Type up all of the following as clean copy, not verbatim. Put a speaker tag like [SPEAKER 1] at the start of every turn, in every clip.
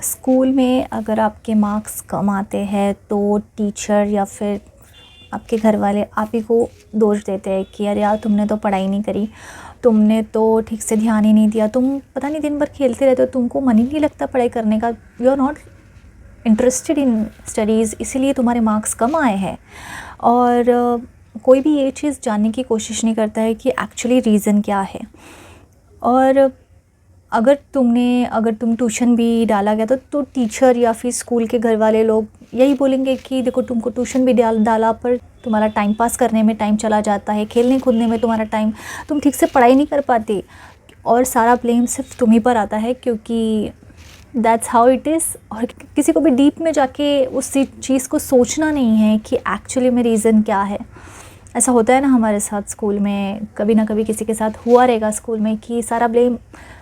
[SPEAKER 1] School में अगर आपके मार्क्स कम आते हैं तो टीचर या फिर आपके घर वाले आप ही को दोष देते हैं कि अरे यार तुमने तो पढ़ाई नहीं करी, तुमने तो ठीक से ध्यान ही नहीं दिया, तुम पता नहीं दिन भर खेलते रहते हो, तुमको मन ही नहीं लगता पढ़ाई करने का, you are not interested in studies, इसीलिए तुम्हारे मार्क्स कम आए हैं। और कोई भी ये चीज़ जानने की कोशिश नहीं करता है कि एक्चुअली रीज़न क्या है। और अगर तुम ट्यूशन भी डाला गया तो टीचर या फिर स्कूल के घर वाले लोग यही बोलेंगे कि देखो तुमको ट्यूशन भी डाला पर तुम्हारा टाइम पास करने में टाइम चला जाता है, खेलने कूदने में तुम्हारा टाइम, तुम ठीक से पढ़ाई नहीं कर पाते और सारा ब्लेम सिर्फ तुम ही पर आता है, क्योंकि दैट्स हाउ इट इज़। और किसी को भी डीप में जाके उस चीज़ को सोचना नहीं है कि एक्चुअली में रीज़न क्या है। ऐसा होता है ना हमारे साथ स्कूल में, कभी ना कभी किसी के साथ हुआ रहेगा स्कूल में कि सारा ब्लेम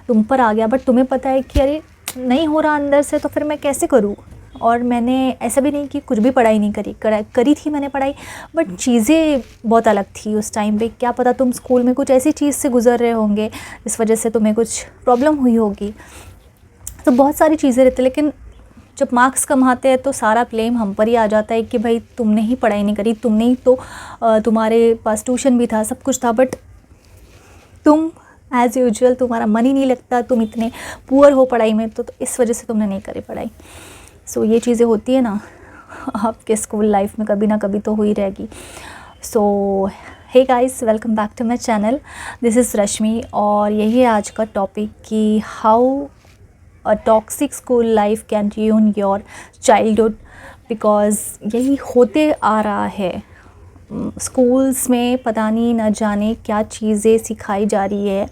[SPEAKER 1] तुम पर आ गया, बट तुम्हें पता है कि अरे नहीं हो रहा अंदर से, तो फिर मैं कैसे करूँ। और मैंने ऐसा भी नहीं कि कुछ भी पढ़ाई नहीं करी थी मैंने पढ़ाई, बट चीज़ें बहुत अलग थी उस टाइम पे। क्या पता तुम स्कूल में कुछ ऐसी चीज़ से गुजर रहे होंगे इस वजह से तुम्हें कुछ प्रॉब्लम हुई होगी, तो बहुत सारी चीज़ें रहती। लेकिन जब मार्क्स कम आते हैं तो सारा ब्लेम हम पर ही आ जाता है कि भाई तुमने ही पढ़ाई नहीं करी, तुमने ही तो तुम्हारे पास ट्यूशन भी था, सब कुछ था, बट तुम एज़ यूजुअल तुम्हारा मन ही नहीं लगता, तुम इतने पुअर हो पढ़ाई में, तो इस वजह से तुमने नहीं करी पढ़ाई। सो ये चीज़ें होती है ना आपके स्कूल लाइफ में, कभी ना कभी तो हुई रहेगी। So hey guys, welcome back to my channel, this is Rashmi. और यही है आज का टॉपिक कि how a toxic school life can ruin your childhood, because यही होते आ रहा है। स्कूल्स में पता नहीं न जाने क्या चीज़ें सिखाई जा रही है।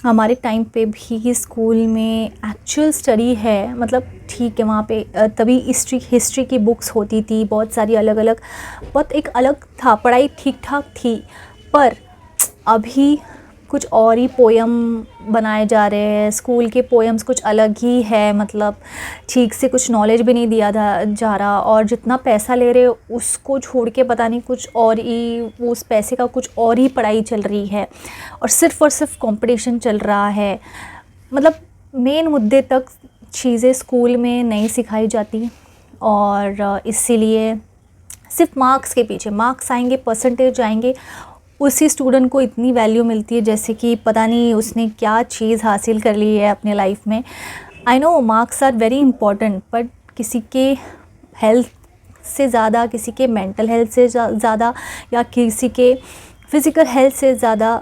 [SPEAKER 1] हमारे टाइम पे भी स्कूल में एक्चुअल स्टडी है, मतलब ठीक है वहाँ पे तभी हिस्ट्री की बुक्स होती थी, बहुत सारी अलग अलग, बहुत एक अलग था, पढ़ाई ठीक ठाक थी। पर अभी कुछ और ही पोयम बनाए जा रहे हैं, स्कूल के पोएम्स कुछ अलग ही है, मतलब ठीक से कुछ नॉलेज भी नहीं दिया जा रहा, और जितना पैसा ले रहे उसको छोड़ के पता नहीं कुछ और ही, वो उस पैसे का कुछ और ही पढ़ाई चल रही है, और सिर्फ कंपटीशन चल रहा है। मतलब मेन मुद्दे तक चीज़ें स्कूल में नहीं सिखाई जाती, और इसीलिए सिर्फ मार्क्स के पीछे, मार्क्स आएंगे, परसेंटेज आएंगे, उसी स्टूडेंट को इतनी वैल्यू मिलती है जैसे कि पता नहीं उसने क्या चीज़ हासिल कर ली है अपने लाइफ में। I know marks are very important, but किसी के हेल्थ से ज़्यादा, किसी के मेंटल हेल्थ से ज़्यादा, या किसी के फिज़िकल हेल्थ से ज़्यादा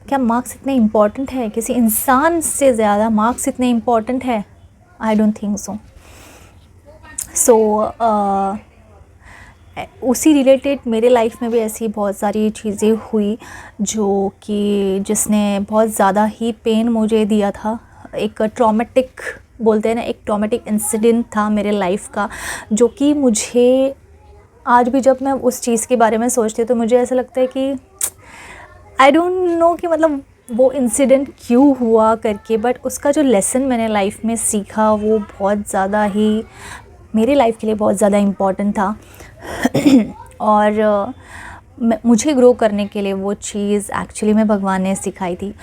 [SPEAKER 1] क्या मार्क्स इतने इम्पॉर्टेंट है? किसी इंसान से ज़्यादा मार्क्स इतने इम्पॉर्टेंट है? I don't think so. सो उसी रिलेटेड मेरे लाइफ में भी ऐसी बहुत सारी चीज़ें हुई जो कि जिसने बहुत ज़्यादा ही पेन मुझे दिया था। एक ट्रॉमेटिक बोलते हैं ना, एक ट्रॉमेटिक इंसिडेंट था मेरे लाइफ का, जो कि मुझे आज भी जब मैं उस चीज़ के बारे में सोचती हूँ तो मुझे ऐसा लगता है कि आई डोंट नो कि मतलब वो इंसिडेंट क्यों हुआ करके, बट उसका जो लेसन मैंने लाइफ में सीखा वो बहुत ज़्यादा ही मेरे लाइफ के लिए बहुत ज़्यादा इम्पॉर्टेंट था। और मुझे ग्रो करने के लिए वो चीज़ एक्चुअली में भगवान ने सिखाई थी।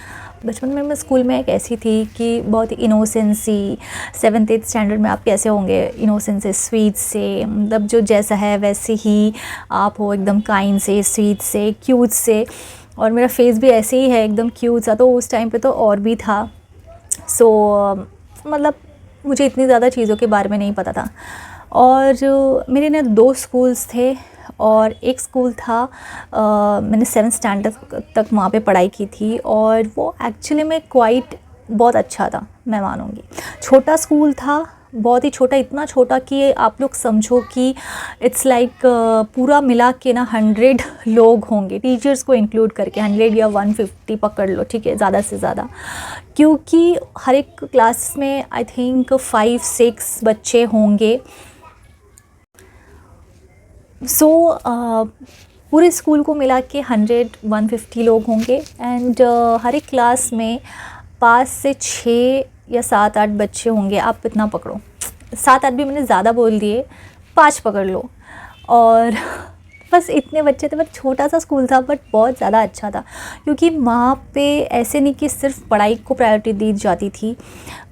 [SPEAKER 1] बचपन में मैं स्कूल में एक ऐसी थी कि बहुत इनोसेंसी, 7th-8th स्टैंडर्ड में आप कैसे होंगे, इनोसेंस से, स्वीट से, मतलब जो जैसा है वैसे ही आप हो, एकदम काइंड से, स्वीट से, क्यूट से, और मेरा फेस भी ऐसे ही है, एकदम क्यूट सा, तो उस टाइम पे तो और भी था। सो मतलब मुझे इतनी ज़्यादा चीज़ों के बारे में नहीं पता था। और मेरे ना 2 स्कूल्स थे, और एक स्कूल था मैंने 7th स्टैंडर्ड तक वहाँ पे पढ़ाई की थी, और वो एक्चुअली में बहुत अच्छा था, मैं मानूँगी। छोटा स्कूल था, बहुत ही छोटा, इतना छोटा कि आप लोग समझो कि इट्स लाइक पूरा मिला के ना 100 लोग होंगे, टीचर्स को इंक्लूड करके 100 या 150 पकड़ लो, ठीक है, ज़्यादा से ज़्यादा, क्योंकि हर एक क्लास में आई थिंक 5-6 बच्चे होंगे। सो पूरे स्कूल को मिला के 100-150 लोग होंगे, एंड हर एक क्लास में 5 से 6 या 7-8 बच्चे होंगे, आप इतना पकड़ो, 7-8 भी मैंने ज़्यादा बोल दिए, 5 पकड़ लो। और बस इतने बच्चे थे, बट छोटा सा स्कूल था, बट बहुत ज़्यादा अच्छा था, क्योंकि वहाँ पे ऐसे नहीं कि सिर्फ पढ़ाई को प्रायोरिटी दी जाती थी,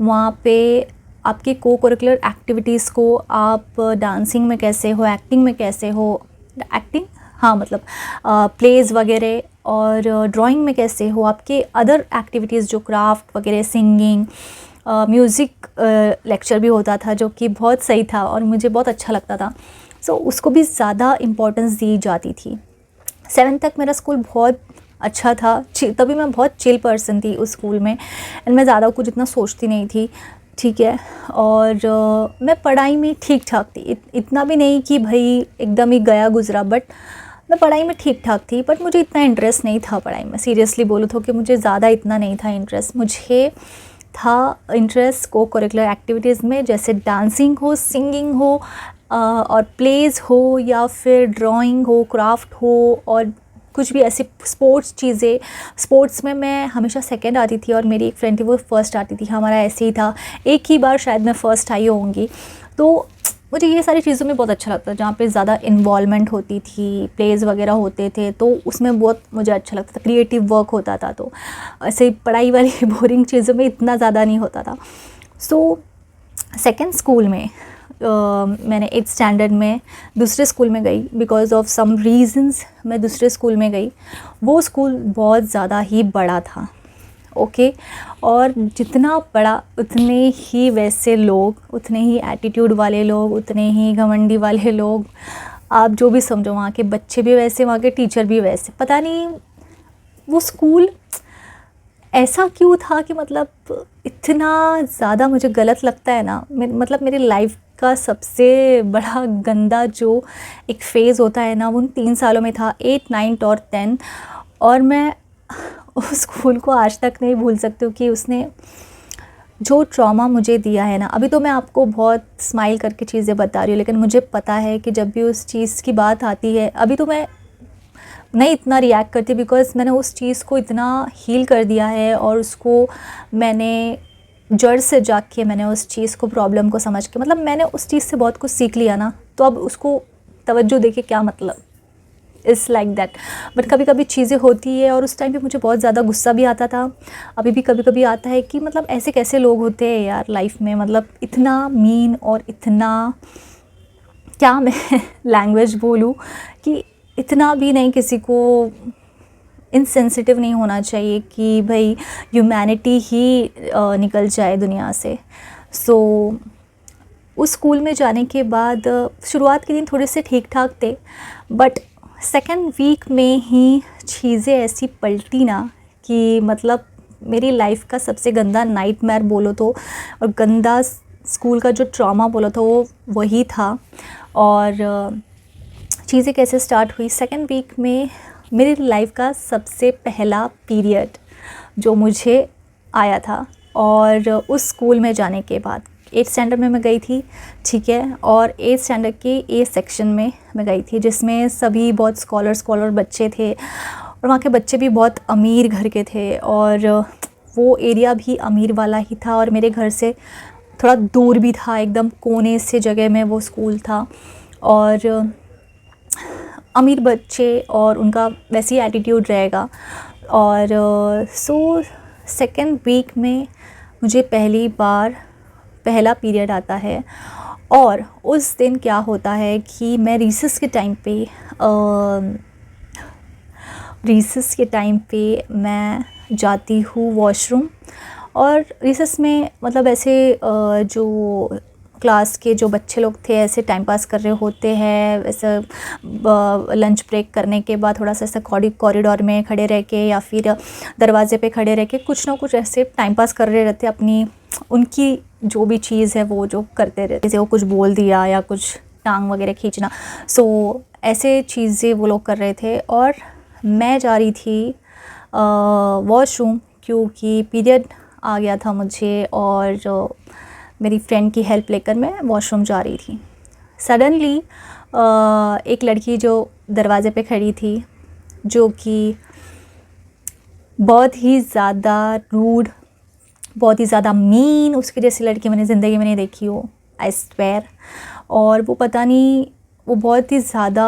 [SPEAKER 1] वहाँ पे आपके को करिकुलर एक्टिविटीज़ को, आप डांसिंग में कैसे हो, एक्टिंग में कैसे हो, एक्टिंग हाँ मतलब प्लेज़ वगैरह, और ड्राइंग में कैसे हो, आपके अदर एक्टिविटीज़ जो क्राफ्ट वगैरह, सिंगिंग, म्यूज़िक लेक्चर भी होता था जो कि बहुत सही था और मुझे बहुत अच्छा लगता था। सो उसको भी ज़्यादा इम्पोर्टेंस दी जाती थी। 7th तक मेरा स्कूल बहुत अच्छा था, तभी मैं बहुत चिल पर्सन थी उस स्कूल में, एंड मैं ज़्यादा कुछ इतना सोचती नहीं थी, ठीक है। और मैं पढ़ाई में ठीक ठाक थी, इतना भी नहीं कि भाई एकदम ही गया गुजरा, बट मैं पढ़ाई में ठीक ठाक थी। बट मुझे इतना इंटरेस्ट नहीं था पढ़ाई में, सीरियसली बोलूँ तो कि मुझे ज़्यादा इतना नहीं था इंटरेस्ट। मुझे था इंटरेस्ट को करिकुलर एक्टिविटीज़ में, जैसे डांसिंग हो, सिंगिंग हो, और प्लेज़ हो, या फिर ड्राइंग हो, क्राफ्ट हो, और कुछ भी ऐसी स्पोर्ट्स चीज़ें। स्पोर्ट्स में मैं हमेशा सेकंड आती थी और मेरी एक फ्रेंड थी वो फर्स्ट आती थी, हमारा ऐसे ही था। एक ही बार शायद मैं फ़र्स्ट आई होंगी। तो मुझे ये सारी चीज़ों में बहुत अच्छा लगता था, जहाँ पे ज़्यादा इन्वॉल्वमेंट होती थी, प्लेज़ वगैरह होते थे, तो उसमें बहुत मुझे अच्छा लगता था। क्रिएटिव वर्क होता था, तो ऐसे पढ़ाई वाली बोरिंग चीज़ों में इतना ज़्यादा नहीं होता था। सो सेकेंड स्कूल में मैंने 8th स्टैंडर्ड में दूसरे स्कूल में गई, बिकॉज ऑफ सम रीजंस मैं दूसरे स्कूल में गई। वो स्कूल बहुत ज़्यादा ही बड़ा था, ओके। और जितना बड़ा उतने ही वैसे लोग, उतने ही एटीट्यूड वाले लोग, उतने ही घमंडी वाले लोग, आप जो भी समझो। वहाँ के बच्चे भी वैसे, वहाँ के टीचर भी वैसे। पता नहीं वो स्कूल ऐसा क्यों था कि मतलब इतना ज़्यादा मुझे गलत लगता है ना। मतलब मेरी लाइफ का सबसे बड़ा गंदा जो एक फ़ेज़ होता है ना, वो उन 3 सालों में था, 8, 9 और 10। और मैं उस स्कूल को आज तक नहीं भूल सकती हूँ कि उसने जो ट्रॉमा मुझे दिया है ना। अभी तो मैं आपको बहुत स्माइल करके चीज़ें बता रही हूँ, लेकिन मुझे पता है कि जब भी उस चीज़ की बात आती है, अभी तो मैं नहीं इतना रिएक्ट करती, बिकॉज़ मैंने उस चीज़ को इतना हील कर दिया है, और उसको मैंने जड़ से जाग के मैंने उस चीज़ को, प्रॉब्लम को समझ के, मतलब मैंने उस चीज़ से बहुत कुछ सीख लिया ना। तो अब उसको तवज्जो दे के क्या मतलब, इट्स लाइक दैट। बट कभी कभी चीज़ें होती है, और उस टाइम पे मुझे बहुत ज़्यादा गुस्सा भी आता था, अभी भी कभी कभी आता है कि मतलब ऐसे कैसे लोग होते हैं यार लाइफ में, मतलब इतना मीन और इतना, क्या मैं लैंग्वेज बोलूँ, कि इतना भी नहीं किसी को इनसेंसिटिव नहीं होना चाहिए कि भाई ह्यूमैनिटी ही निकल जाए दुनिया से। सो उस स्कूल में जाने के बाद शुरुआत के दिन थोड़े से ठीक ठाक थे, बट सेकेंड वीक में ही चीज़ें ऐसी पलटी ना कि मतलब मेरी लाइफ का सबसे गंदा नाइटमेयर बोलो तो, और गंदा स्कूल का जो ट्रॉमा बोलो तो वो वही था। और चीज़ें कैसे स्टार्ट हुई, सेकेंड वीक में मेरी लाइफ का सबसे पहला पीरियड जो मुझे आया था। और उस स्कूल में जाने के बाद 8th स्टैंडर्ड में मैं गई थी, ठीक है। और 8th स्टैंडर्ड के ए सेक्शन में मैं गई थी, जिसमें सभी बहुत स्कॉलर बच्चे थे, और वहाँ के बच्चे भी बहुत अमीर घर के थे, और वो एरिया भी अमीर वाला ही था, और मेरे घर से थोड़ा दूर भी था, एकदम कोने से जगह में वो स्कूल था। और अमीर बच्चे, और उनका वैसी एटीट्यूड रहेगा। और सो सेकेंड वीक में मुझे पहली बार पहला पीरियड आता है, और उस दिन क्या होता है कि मैं रिसेस के टाइम पे मैं जाती हूँ वॉशरूम। और रिसेस में मतलब ऐसे जो क्लास के जो बच्चे लोग थे ऐसे टाइम पास कर रहे होते हैं, वैसे लंच ब्रेक करने के बाद थोड़ा सा ऐसा कॉरिडोर में खड़े रह के, या फिर दरवाजे पे खड़े रह के कुछ ना कुछ ऐसे टाइम पास कर रहे रहते, अपनी उनकी जो भी चीज़ है वो जो करते रहते, जैसे वो कुछ बोल दिया या कुछ टांग वगैरह खींचना। सो ऐसे चीज़ें वो लोग कर रहे थे, और मैं जा रही थी वॉशरूम, क्योंकि पीरियड आ गया था मुझे, और मेरी फ्रेंड की हेल्प लेकर मैं वॉशरूम जा रही थी। सडनली एक लड़की जो दरवाज़े पे खड़ी थी, जो कि बहुत ही ज़्यादा रूड, बहुत ही ज़्यादा मीन, उसके जैसी लड़की मैंने ज़िंदगी में नहीं देखी हो, आई स्वेयर। और वो पता नहीं, वो बहुत ही ज़्यादा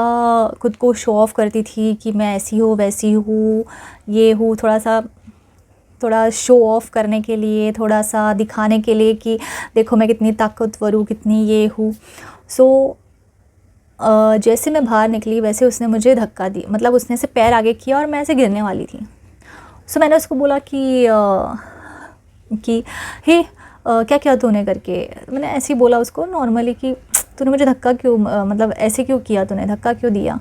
[SPEAKER 1] खुद को शो ऑफ़ करती थी कि मैं ऐसी हूँ वैसी हूँ, ये हूँ, थोड़ा सा थोड़ा शो ऑफ करने के लिए, थोड़ा सा दिखाने के लिए कि देखो मैं कितनी ताकतवर हूँ, कितनी ये हूँ। सो जैसे मैं बाहर निकली वैसे उसने मुझे धक्का दी, मतलब उसने ऐसे पैर आगे किया और मैं ऐसे गिरने वाली थी। सो मैंने उसको बोला कि हे क्या किया तूने करके। मैंने ऐसे ही बोला उसको नॉर्मली कि तूने मुझे धक्का क्यों, मतलब ऐसे क्यों किया, तूने धक्का क्यों दिया।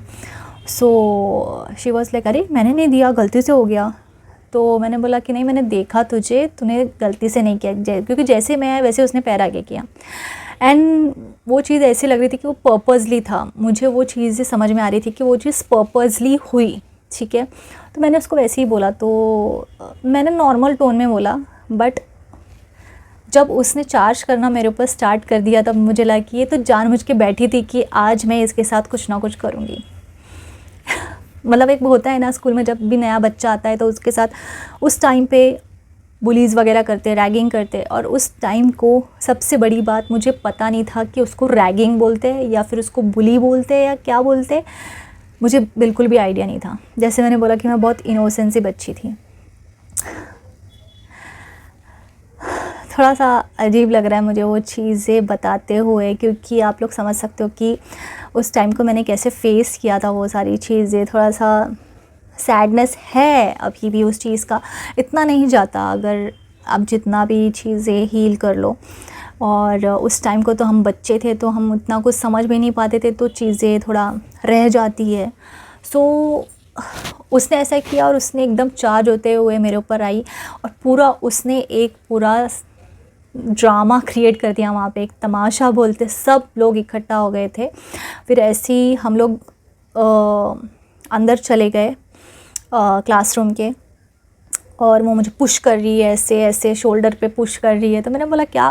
[SPEAKER 1] सो शी वॉज लाइक अरे मैंने नहीं दिया, गलती से हो गया। तो मैंने बोला कि नहीं मैंने देखा तुझे, तूने गलती से नहीं किया, क्योंकि जैसे मैं वैसे उसने पैर आगे किया। एंड वो चीज़ ऐसी लग रही थी कि वो पर्पसली था, मुझे वो चीज़ समझ में आ रही थी कि वो चीज़ पर्पसली हुई, ठीक है। तो मैंने उसको वैसे ही बोला, तो मैंने नॉर्मल टोन में बोला, बट जब उसने चार्ज करना मेरे ऊपर स्टार्ट कर दिया तब मुझे लगा कि ये तो जानबूझ के बैठी थी कि आज मैं इसके साथ कुछ ना कुछ करूँगी। मतलब एक होता है ना स्कूल में जब भी नया बच्चा आता है तो उसके साथ उस टाइम पे बुलीज़ वगैरह करते, रैगिंग करते, और उस टाइम को सबसे बड़ी बात मुझे पता नहीं था कि उसको रैगिंग बोलते हैं या फिर उसको बुली बोलते हैं या क्या बोलते हैं, मुझे बिल्कुल भी आइडिया नहीं था। जैसे मैंने बोला कि मैं बहुत इनोसेंट सी बच्ची थी। थोड़ा सा अजीब लग रहा है मुझे वो चीज़ें बताते हुए, क्योंकि आप लोग समझ सकते हो कि उस टाइम को मैंने कैसे फ़ेस किया था वो सारी चीज़ें। थोड़ा सा सैडनेस है अभी भी उस चीज़ का, इतना नहीं जाता अगर आप जितना भी चीज़ें हील कर लो। और उस टाइम को तो हम बच्चे थे तो हम उतना कुछ समझ भी नहीं पाते थे, तो चीज़ें थोड़ा रह जाती है। सो उसने ऐसा किया और उसने एकदम चार्ज होते हुए मेरे ऊपर आई और पूरा उसने एक पूरा ड्रामा क्रिएट कर दिया वहाँ पे, एक तमाशा बोलते, सब लोग इकट्ठा हो गए थे। फिर ऐसे ही हम लोग अंदर चले गए क्लासरूम के, और वो मुझे पुश कर रही है, ऐसे ऐसे शोल्डर पे पुश कर रही है। तो मैंने बोला क्या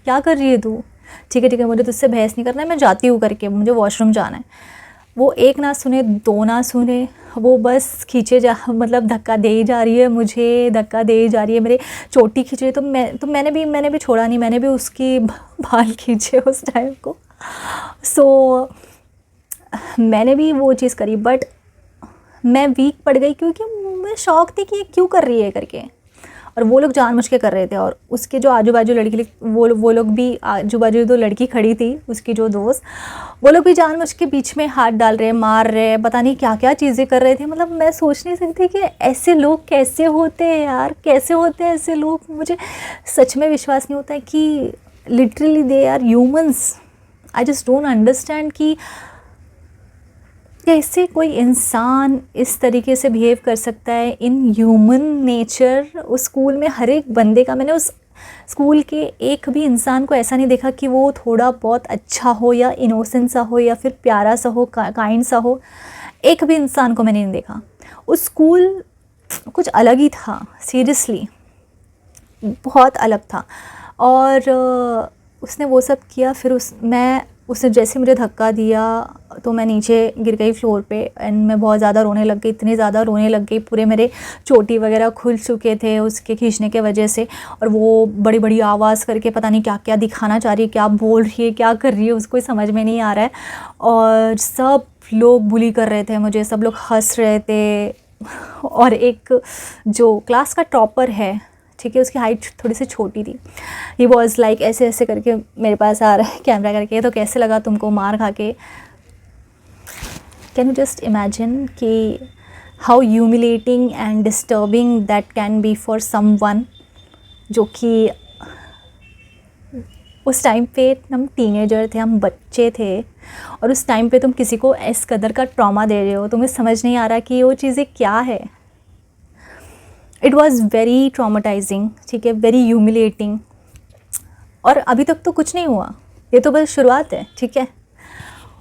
[SPEAKER 1] क्या कर रही है तू, ठीक है मुझे तुझसे बहस नहीं करना है, मैं जाती हूँ करके, मुझे वॉशरूम जाना है। वो एक ना सुने, दो ना सुने, वो बस खींचे जा, मतलब धक्का दे ही जा रही है, मुझे धक्का दे ही जा रही है, मेरे चोटी खींच रही है। तो मैंने भी छोड़ा नहीं, मैंने भी उसकी बाल खींचे उस टाइम को। सो मैंने भी वो चीज़ करी, बट मैं वीक पड़ गई क्योंकि मैं शौक थी कि ये क्यों कर रही है करके, और वो लोग जानबूझ के कर रहे थे। और उसके जो आजू बाजू लड़की, वो लोग भी, आजू बाजू जो लड़की खड़ी थी उसकी जो दोस्त, वो लोग भी जानबूझ के बीच में हाथ डाल रहे, मार रहे, पता नहीं क्या क्या चीज़ें कर रहे थे। मतलब मैं सोच नहीं सकती कि ऐसे लोग कैसे होते हैं यार, कैसे होते हैं ऐसे लोग। मुझे सच में विश्वास नहीं होता है कि literally they are humans. I just don't understand कि कैसे कोई इंसान इस तरीके से बिहेव कर सकता है इन ह्यूमन नेचर। उस स्कूल में हर एक बंदे का, मैंने उस स्कूल के एक भी इंसान को ऐसा नहीं देखा कि वो थोड़ा बहुत अच्छा हो या इनोसेंट सा हो या फिर प्यारा सा हो, काइंड सा हो। एक भी इंसान को मैंने नहीं देखा। उस स्कूल कुछ अलग ही था, सीरियसली बहुत अलग था। और उसने वो सब किया। फिर उसने जैसे मुझे धक्का दिया तो मैं नीचे गिर गई फ्लोर पे, एंड मैं बहुत ज़्यादा रोने लग गई, इतनी ज़्यादा रोने लग गई, पूरे मेरे चोटी वगैरह खुल चुके थे उसके खींचने के वजह से। और वो बड़ी बड़ी आवाज़ करके पता नहीं क्या क्या दिखाना चाह रही है, क्या बोल रही है, क्या कर रही है, उसको समझ में नहीं आ रहा है। और सब लोग बुली कर रहे थे मुझे, सब लोग हंस रहे थे। और एक जो क्लास का टॉपर है, ठीक है, उसकी हाइट थोड़ी सी छोटी थी, ही वॉज लाइक ऐसे ऐसे करके मेरे पास आ रहा है कैमरा करके, तो कैसे लगा तुमको मार खा के। कैन यू जस्ट इमेजिन कि how humiliating and disturbing that can be for someone, जो कि उस टाइम पे हम टीनेजर थे, हम बच्चे थे, और उस टाइम पे तुम किसी को इस कदर का ट्रॉमा दे रहे हो, तुम्हें समझ नहीं आ रहा कि वो चीज़ें क्या है। इट वॉज़ वेरी ट्रॉमाटाइजिंग, ठीक है, वेरी ह्यूमिलेटिंग। और अभी तक तो कुछ नहीं हुआ, ये तो बस शुरुआत है, ठीक है।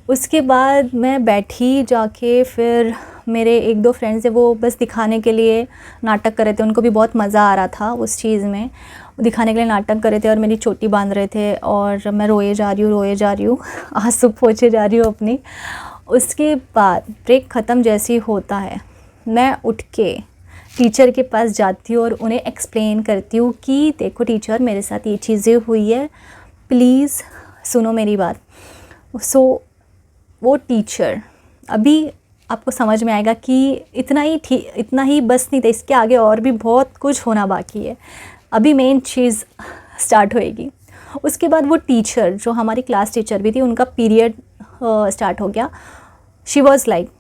[SPEAKER 1] उसके बाद मैं बैठी जाके, फिर मेरे एक दो फ्रेंड्स हैं, वो बस दिखाने के लिए नाटक कर रहे थे, उनको भी बहुत मज़ा आ रहा था उस चीज़ में, दिखाने के लिए नाटक कर रहे थे और मेरी चोटी बांध रहे थे, और मैं रोए जा रही हूँ आंसू पोंछे जा रही हूँ अपनी। उसके बाद ब्रेक ख़त्म जैसे ही होता है, मैं उठ के टीचर के पास जाती हूँ और उन्हें एक्सप्लेन करती हूँ कि देखो टीचर, मेरे साथ ये चीज़ें हुई है, प्लीज़ सुनो मेरी बात। सो वो टीचर, अभी आपको समझ में आएगा कि इतना ही बस नहीं था, इसके आगे और भी बहुत कुछ होना बाकी है, अभी मेन चीज़ स्टार्ट होएगी। उसके बाद वो टीचर जो हमारी क्लास टीचर भी थी, उनका पीरियड स्टार्ट हो गया। She was like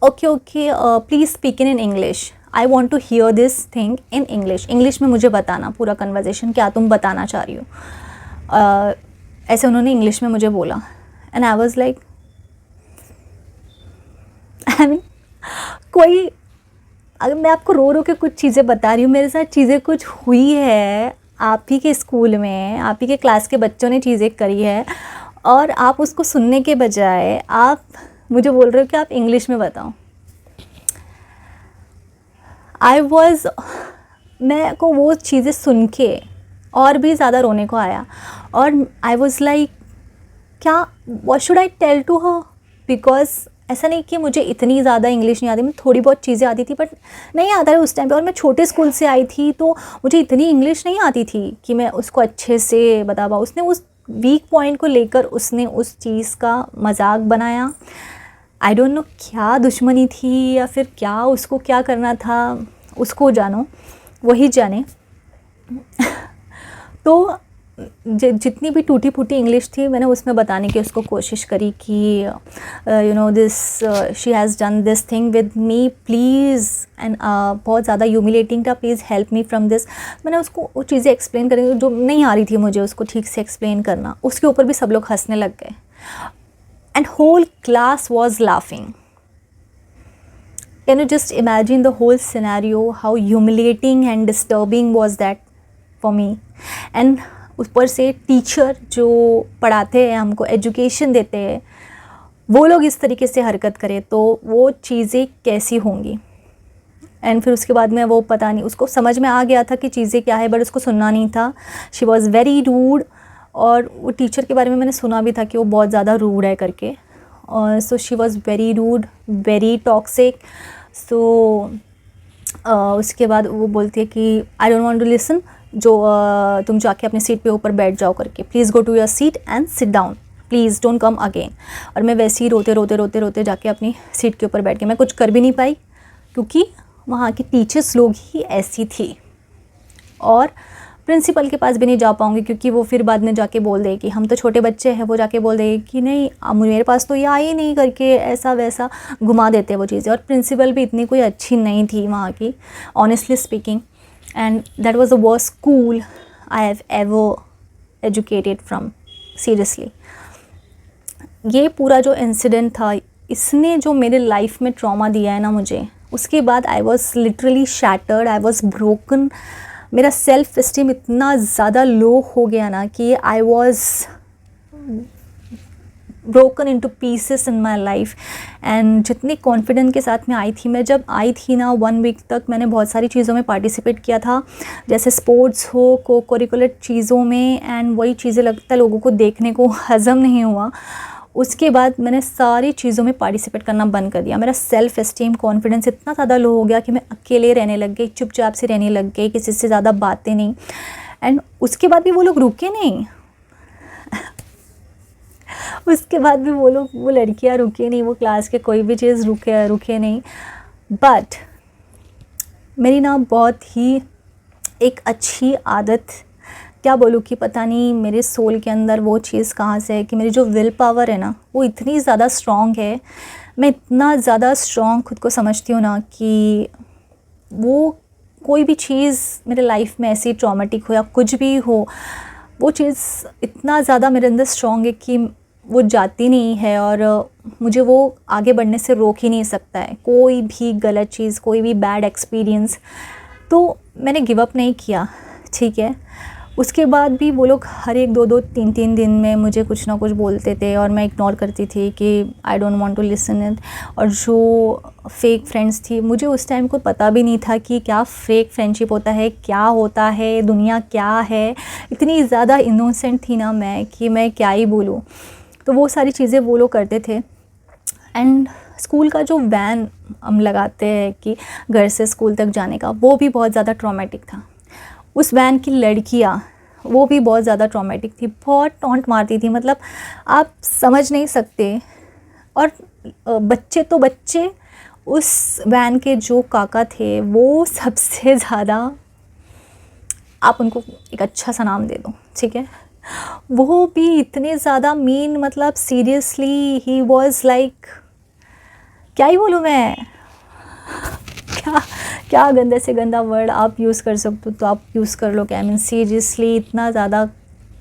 [SPEAKER 1] okay okay please speak in English, I want to hear this thing in English, English में मुझे बताना पूरा कन्वर्जेशन, क्या तुम बताना चाह रही हो। ऐसे उन्होंने इंग्लिश में मुझे बोला and I was like I mean कोई, अगर मैं आपको रो रो के कुछ चीज़ें बता रही हूँ, मेरे साथ चीज़ें कुछ हुई है, आप ही के स्कूल में आप ही के क्लास के बच्चों ने चीज़ें करी है, और आप उसको सुनने के बजाय आप मुझे बोल रहे हो कि आप इंग्लिश में बताओ। मैं को वो चीज़ें सुन के और भी ज़्यादा रोने को आया, और आई वॉज लाइक क्या what should I tell to her, because ऐसा नहीं कि मुझे इतनी ज़्यादा इंग्लिश नहीं आती, मुझे थोड़ी बहुत चीज़ें आती थी बट नहीं आता है उस टाइम पे, और मैं छोटे स्कूल से आई थी तो मुझे इतनी इंग्लिश नहीं आती थी कि मैं उसको अच्छे से बता पाऊँ। उसने उस वीक पॉइंट को लेकर उसने उस चीज़ का मजाक बनाया। आई डोंट नो क्या दुश्मनी थी या फिर क्या उसको क्या करना था, उसको जानो, वही जाने। तो जितनी भी टूटी फूटी इंग्लिश थी मैंने उसमें बताने की उसको कोशिश करी कि you know this she has done this thing with me please, and बहुत ज़्यादा ह्यूमिलेटिंग था, please help me from this. मैंने उसको वो चीज़ें एक्सप्लेन करी जो नहीं आ रही थी मुझे उसको ठीक से एक्सप्लेन करना, उसके ऊपर भी सब लोग हंसने लग गए and whole class was laughing. Can you just imagine the whole scenario, how humiliating and disturbing was that for me. And ऊपर से टीचर जो पढ़ाते हैं, हमको एजुकेशन देते हैं, वो लोग इस तरीके से हरकत करें तो वो चीज़ें कैसी होंगी। एंड फिर उसके बाद में वो पता नहीं, उसको समझ में आ गया था कि चीज़ें क्या है बट उसको सुनना नहीं था। शी वॉज़ वेरी रूड, और वो टीचर के बारे में मैंने सुना भी था कि वो बहुत ज़्यादा रूड है करके, और so she was very rude, very toxic. So उसके बाद वो बोलती है कि I don't want to listen, जो तुम जाके अपनी सीट पे ऊपर बैठ जाओ करके, please go to your seat and sit down, please don't come again. और मैं वैसे ही रोते रोते रोते रोते जाके अपनी सीट के ऊपर बैठ के, मैं कुछ कर भी नहीं पाई क्योंकि वहाँ की टीचर्स लोग ही ऐसी थी, और प्रिंसिपल के पास भी नहीं जा पाऊँगी क्योंकि वो फिर बाद में जाके बोल देगी, हम तो छोटे बच्चे हैं, वो जाके बोल देगी कि नहीं मेरे पास तो ये आई नहीं करके, ऐसा वैसा घुमा देते वो चीज़ें। और प्रिंसिपल भी इतनी कोई अच्छी नहीं थी वहाँ की, honestly speaking. And that was the worst school I have ever educated from, seriously। ये पूरा जो इंसिडेंट था, इसने जो मेरे लाइफ में ट्रॉमा दिया है ना मुझे, उसके बाद I was literally shattered, I was broken. मेरा सेल्फ इस्टीम इतना ज़्यादा लो हो गया ना कि I was broken into pieces in my life. And जितनी कॉन्फिडेंस के साथ मैं आई थी, मैं जब आई थी ना 1 वीक तक मैंने बहुत सारी चीज़ों में पार्टिसिपेट किया था, जैसे स्पोर्ट्स हो, को करिकुलर चीज़ों में, एंड वही चीज़ें लगता है लोगों को देखने को हज़म नहीं हुआ। उसके बाद मैंने सारी चीज़ों में पार्टिसिपेट करना बंद कर दिया। मेरा सेल्फ एस्टीम, कॉन्फिडेंस इतना ज़्यादा लो हो गया कि मैं अकेले रहने लग गई, चुपचाप से रहने लग गई, किसी से ज़्यादा बातें नहीं। एंड उसके बाद भी वो लोग रुके नहीं उसके बाद भी वो लड़कियां रुके नहीं, वो क्लास के कोई भी चीज़ रुके नहीं। बट मेरी ना बहुत ही एक अच्छी आदत, क्या बोलूँ कि पता नहीं मेरे सोल के अंदर वो चीज़ कहाँ से है कि मेरी जो विल पावर है ना वो इतनी ज़्यादा स्ट्रॉन्ग है। मैं इतना ज़्यादा स्ट्रॉन्ग खुद को समझती हूँ ना कि वो कोई भी चीज़ मेरे लाइफ में ऐसी ट्रॉमेटिक हो या कुछ भी हो, वो चीज़ इतना ज़्यादा मेरे अंदर स्ट्रॉन्ग है कि वो जाती नहीं है और मुझे वो आगे बढ़ने से रोक ही नहीं सकता है। कोई भी गलत चीज़, कोई भी बैड एक्सपीरियंस, तो मैंने गिव अप नहीं किया, ठीक है। उसके बाद भी वो लोग हर एक 2-2, 3-3 दिन में मुझे कुछ ना कुछ बोलते थे और मैं इग्नोर करती थी कि I don't want to listen it. और जो फेक फ्रेंड्स थी, मुझे उस टाइम को पता भी नहीं था कि क्या फेक फ्रेंडशिप होता है, क्या होता है, दुनिया क्या है। इतनी ज़्यादा इनोसेंट थी ना मैं कि मैं क्या ही बोलूँ। तो वो सारी चीज़ें वो लोग करते थे। एंड स्कूल का जो वैन हम लगाते हैं कि घर से स्कूल तक जाने का, वो भी बहुत ज़्यादा ट्रॉमेटिक था। उस वैन की लड़कियाँ, वो भी बहुत ज़्यादा ट्रॉमेटिक थी, बहुत टॉन्ट मारती थी, मतलब आप समझ नहीं सकते। और बच्चे तो बच्चे, उस वैन के जो काका थे वो सबसे ज़्यादा, आप उनको एक अच्छा सा नाम दे दो, ठीक है, वो भी इतने ज़्यादा मीन, मतलब सीरियसली ही वॉज लाइक, क्या ही बोलूँ मैं, क्या क्या गंदे से गंदा वर्ड आप यूज़ कर सकते हो तो आप यूज़ कर लो। क्या आई मीन सीरियसली इतना ज़्यादा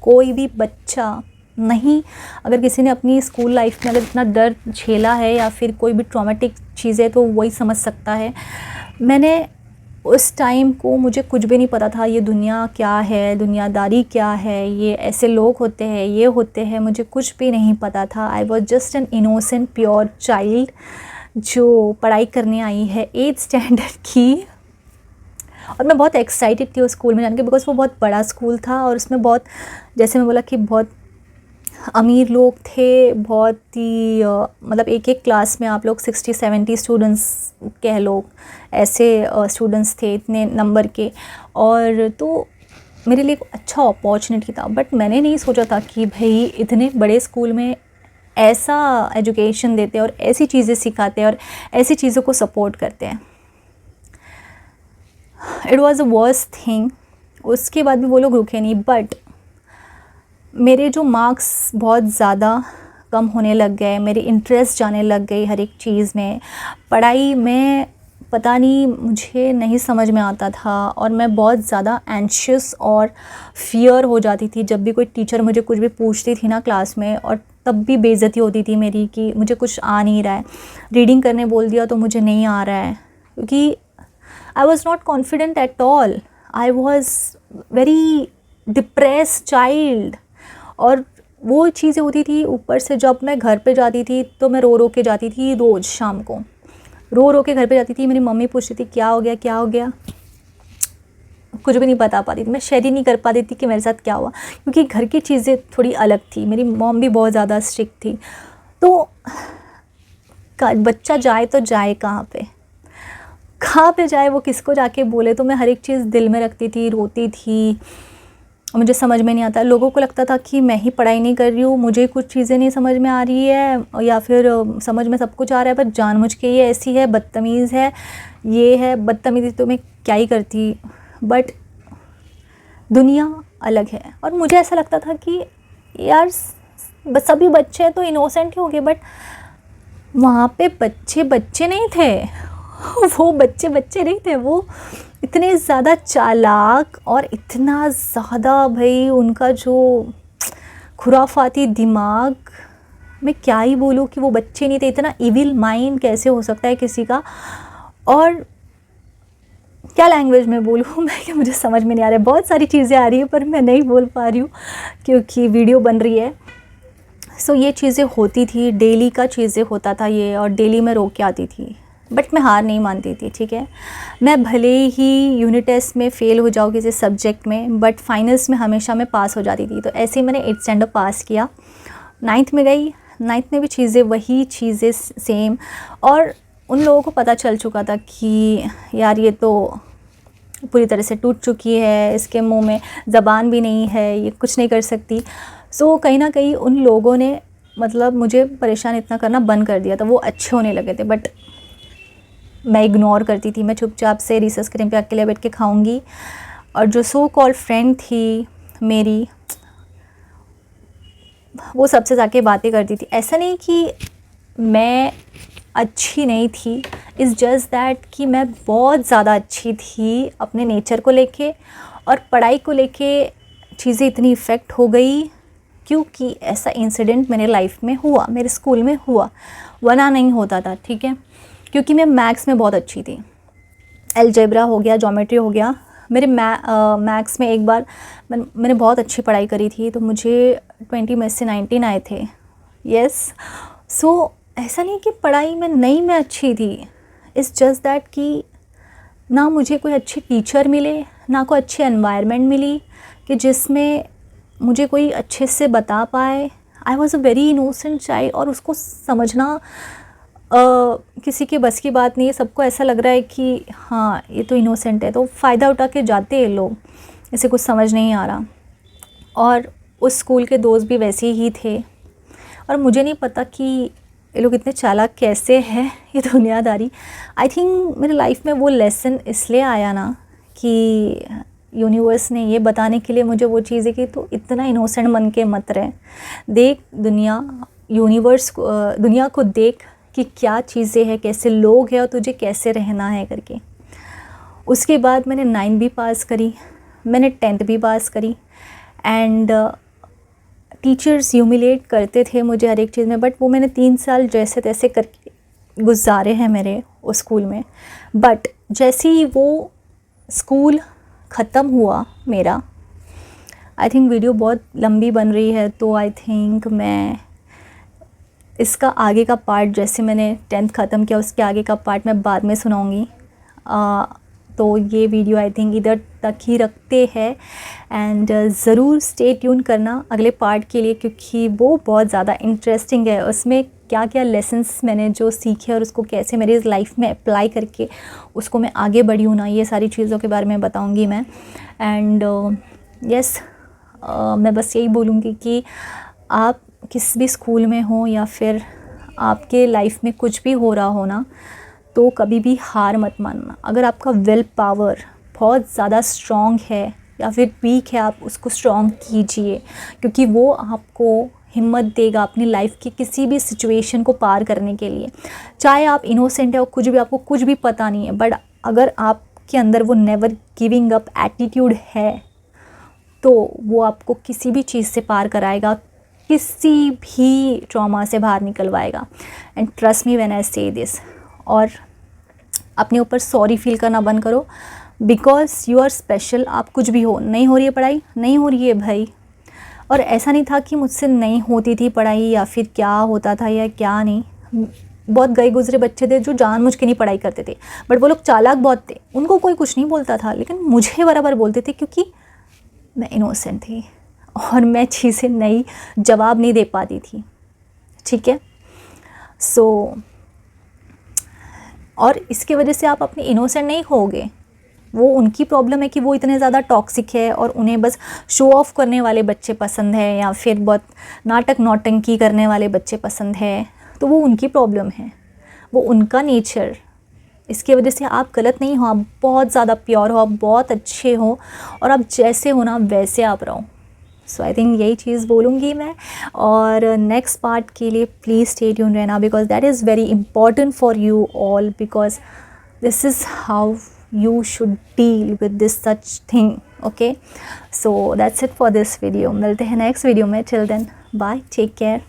[SPEAKER 1] कोई भी बच्चा नहीं, अगर किसी ने अपनी स्कूल लाइफ में अगर इतना डर झेला है या फिर कोई भी ट्रॉमेटिक चीज़ें, तो वही समझ सकता है। मैंने उस टाइम को, मुझे कुछ भी नहीं पता था ये दुनिया क्या है, दुनियादारी क्या है, ये ऐसे लोग होते हैं, ये होते हैं, मुझे कुछ भी नहीं पता था। I was just an innocent pure child जो पढ़ाई करने आई है 8th स्टैंडर्ड की। और मैं बहुत एक्साइटेड थी उस स्कूल में जाने के, बिकॉज़ वो बहुत बड़ा स्कूल था और उसमें बहुत, जैसे मैं बोला कि बहुत अमीर लोग थे, बहुत ही मतलब एक एक क्लास में आप लोग 60-70 स्टूडेंट्स कह लो, ऐसे स्टूडेंट्स थे इतने नंबर के। और तो मेरे लिए एक अच्छा अपॉर्चुनिटी था, बट मैंने नहीं सोचा था कि भाई इतने बड़े स्कूल में ऐसा एजुकेशन देते हैं और ऐसी चीज़ें सिखाते हैं और ऐसी चीज़ों को सपोर्ट करते हैं। It was a worst thing. उसके बाद भी वो लोग रुके नहीं, बट मेरे जो मार्क्स बहुत ज़्यादा कम होने लग गए, मेरी इंटरेस्ट जाने लग गई हर एक चीज़ में, पढ़ाई में पता नहीं मुझे नहीं समझ में आता था, और मैं बहुत ज़्यादा एंशियस और फियर हो जाती थी जब भी कोई टीचर मुझे कुछ भी पूछती थी ना क्लास में, और तब भी बेइज्जती होती थी मेरी कि मुझे कुछ आ नहीं रहा है, रीडिंग करने बोल दिया तो मुझे नहीं आ रहा है, क्योंकि I was not confident at all, I was very depressed child. और वो चीज़ें होती थी, ऊपर से जब मैं घर पे जाती थी तो मैं रो रो के जाती थी, रोज़ शाम को रो रो के घर पे जाती थी। मेरी मम्मी पूछती थी क्या हो गया, क्या हो गया, कुछ भी नहीं बता पाती थी, मैं शेयर ही नहीं कर पाती थी कि मेरे साथ क्या हुआ, क्योंकि घर की चीज़ें थोड़ी अलग थी, मेरी मॉम भी बहुत ज़्यादा स्ट्रिक्ट थी। तो बच्चा जाए तो जाए कहाँ पे जाए, वो किसको जाके बोले, तो मैं हर एक चीज़ दिल में रखती थी, रोती थी, मुझे समझ में नहीं आता। लोगों को लगता था कि मैं ही पढ़ाई नहीं कर रही हूँ, मुझे कुछ चीज़ें नहीं समझ में आ रही है, या फिर समझ में सब कुछ आ रहा है, पर जानबूझ के ये ऐसी है, बदतमीज़ है, ये है। बदतमीज़ी तो मैं क्या ही करती, बट दुनिया अलग है। और मुझे ऐसा लगता था कि यार सभी बच्चे तो इनोसेंट ही होंगे, बट वहाँ पे बच्चे नहीं थे वो बच्चे नहीं थे, वो इतने ज़्यादा चालाक और इतना ज़्यादा भाई उनका जो खुराफाती दिमाग, मैं क्या ही बोलूँ कि वो बच्चे नहीं थे। इतना इविल माइंड कैसे हो सकता है किसी का, और क्या लैंग्वेज में बोलूँ मैं, कि मुझे समझ में नहीं आ रहा है। बहुत सारी चीज़ें आ रही है पर मैं नहीं बोल पा रही हूँ क्योंकि वीडियो बन रही है। सो ये चीज़ें होती थी, डेली का चीज़ें होता था ये, और डेली मैं रो के आती थी, बट मैं हार नहीं मानती थी, ठीक है। मैं भले ही यूनिट टेस्ट में फ़ेल हो जाऊँ किसी सब्जेक्ट में, बट फाइनल्स में हमेशा मैं पास हो जाती थी। तो ऐसे ही मैंने 8th स्टैंडर्ड पास किया, 9th में गई, 9th में भी चीज़ें वही चीज़ें सेम, और उन लोगों को पता चल चुका था कि यार ये तो पूरी तरह से टूट चुकी है, इसके मुंह में ज़बान भी नहीं है, ये कुछ नहीं कर सकती। सो कहीं ना कहीं उन लोगों ने मतलब मुझे परेशान इतना करना बंद कर दिया था, वो अच्छे होने लगे थे, बट मैं इग्नोर करती थी। मैं चुपचाप से रिसर्च के टाइम पे अकेले बैठ के खाऊंगी, और जो सो कॉल्ड फ्रेंड थी मेरी, वो सबसे जाके बातें करती थी। ऐसा नहीं कि मैं अच्छी नहीं थी, इज़ जस्ट दैट कि मैं बहुत ज़्यादा अच्छी थी अपने नेचर को लेके, और पढ़ाई को लेके चीज़ें इतनी इफ़ेक्ट हो गई क्योंकि ऐसा इंसिडेंट मेरे लाइफ में हुआ, मेरे स्कूल में हुआ, वरना नहीं होता था, ठीक है। क्योंकि मैं मैथ्स में बहुत अच्छी थी, अलजेब्रा हो गया, ज्योमेट्री हो गया। मेरे मैथ्स में एक बार मैंने बहुत अच्छी पढ़ाई करी थी, तो मुझे 20 में से 19 आए थे, यस। सो ऐसा नहीं कि पढ़ाई में नहीं मैं अच्छी थी, इट्स जस्ट दैट कि ना मुझे कोई अच्छी टीचर मिले, ना कोई अच्छी एनवायरनमेंट मिली कि जिसमें मुझे कोई अच्छे से बता पाए। I was a very innocent child, और उसको समझना किसी के बस की बात नहीं है। सबको ऐसा लग रहा है कि हाँ ये तो इनोसेंट है, तो फ़ायदा उठा के जाते हैं लोग, इसे कुछ समझ नहीं आ रहा। और उस स्कूल के दोस्त भी वैसे ही थे, और मुझे नहीं पता कि ये लोग इतने चालाक कैसे हैं, ये दुनियादारी। आई थिंक मेरे लाइफ में वो लेसन इसलिए आया ना कि यूनिवर्स ने ये बताने के लिए मुझे वो चीज़ है कि तो इतना इनोसेंट बन के मत रहे, देख दुनिया, यूनिवर्स को, दुनिया को देख कि क्या चीज़ें हैं, कैसे लोग हैं और तुझे कैसे रहना है करके। उसके बाद मैंने 9th भी पास करी, मैंने 10th भी पास करी एंड टीचर्स ह्यूमिलेट करते थे मुझे हर एक चीज़ में, बट वो मैंने 3 साल जैसे तैसे करके गुजारे हैं मेरे उस स्कूल में। बट जैसे ही वो स्कूल ख़त्म हुआ मेरा, आई थिंक वीडियो बहुत लंबी बन रही है तो आई थिंक मैं इसका आगे का पार्ट, जैसे मैंने 10th ख़त्म किया उसके आगे का पार्ट मैं बाद में सुनाऊंगी। तो ये वीडियो आई थिंक इधर तक ही रखते हैं एंड ज़रूर स्टे ट्यून करना अगले पार्ट के लिए, क्योंकि वो बहुत ज़्यादा इंटरेस्टिंग है। उसमें क्या क्या लेसन्स मैंने जो सीखे और उसको कैसे मेरी लाइफ में अप्लाई करके उसको मैं आगे बढ़ी हूँ ना, ये सारी चीज़ों के बारे में बताऊँगी मैं। एंड यस, मैं बस यही बोलूँगी कि आप किस भी स्कूल में हो या फिर आपके लाइफ में कुछ भी हो रहा हो ना, तो कभी भी हार मत मानना। अगर आपका विल पावर बहुत ज़्यादा स्ट्रॉन्ग है या फिर वीक है, आप उसको स्ट्रॉन्ग कीजिए, क्योंकि वो आपको हिम्मत देगा अपनी लाइफ की किसी भी सिचुएशन को पार करने के लिए। चाहे आप इनोसेंट है और कुछ भी, आपको कुछ भी पता नहीं है, बट अगर आपके अंदर वो नेवर गिविंग अप एटीट्यूड है तो वो आपको किसी भी चीज़ से पार कराएगा, किसी भी ट्रॉमा से बाहर निकलवाएगा। And trust me when I say this. और अपने ऊपर सॉरी फील करना बंद करो, बिकॉज यू आर स्पेशल। आप कुछ भी हो, नहीं हो रही है पढ़ाई, नहीं हो रही है भाई। और ऐसा नहीं था कि मुझसे नहीं होती थी पढ़ाई या फिर क्या होता था या क्या नहीं। बहुत गए गुजरे बच्चे थे जो जानबूझ के नहीं पढ़ाई करते थे, बट वो लोग चालाक बहुत थे, उनको कोई कुछ नहीं बोलता था, लेकिन मुझे बराबर बोलते थे क्योंकि मैं इनोसेंट थी और मैं चीज़ें नहीं जवाब नहीं दे पाती थी। ठीक है, सो और इसकी वजह से आप अपने इनोसेंट नहीं खोगे। वो उनकी प्रॉब्लम है कि वो इतने ज़्यादा टॉक्सिक है और उन्हें बस शो ऑफ करने वाले बच्चे पसंद है या फिर बहुत नाटक नौटंकी करने वाले बच्चे पसंद है, तो वो उनकी प्रॉब्लम है, वो उनका नेचर। इसकी वजह से आप गलत नहीं हो, आप बहुत ज़्यादा प्योर हो, आप बहुत अच्छे हो और आप जैसे हो ना वैसे आप रहो। सो आई थिंक यही चीज़ बोलूँगी मैं। और नेक्स्ट पार्ट के लिए प्लीज़ स्टे ट्यून रहना, because that is very important for you all, because this is how you should deal with this such thing. Okay, so that's it for this video. मिलते हैं next video में. Till then, bye, take care.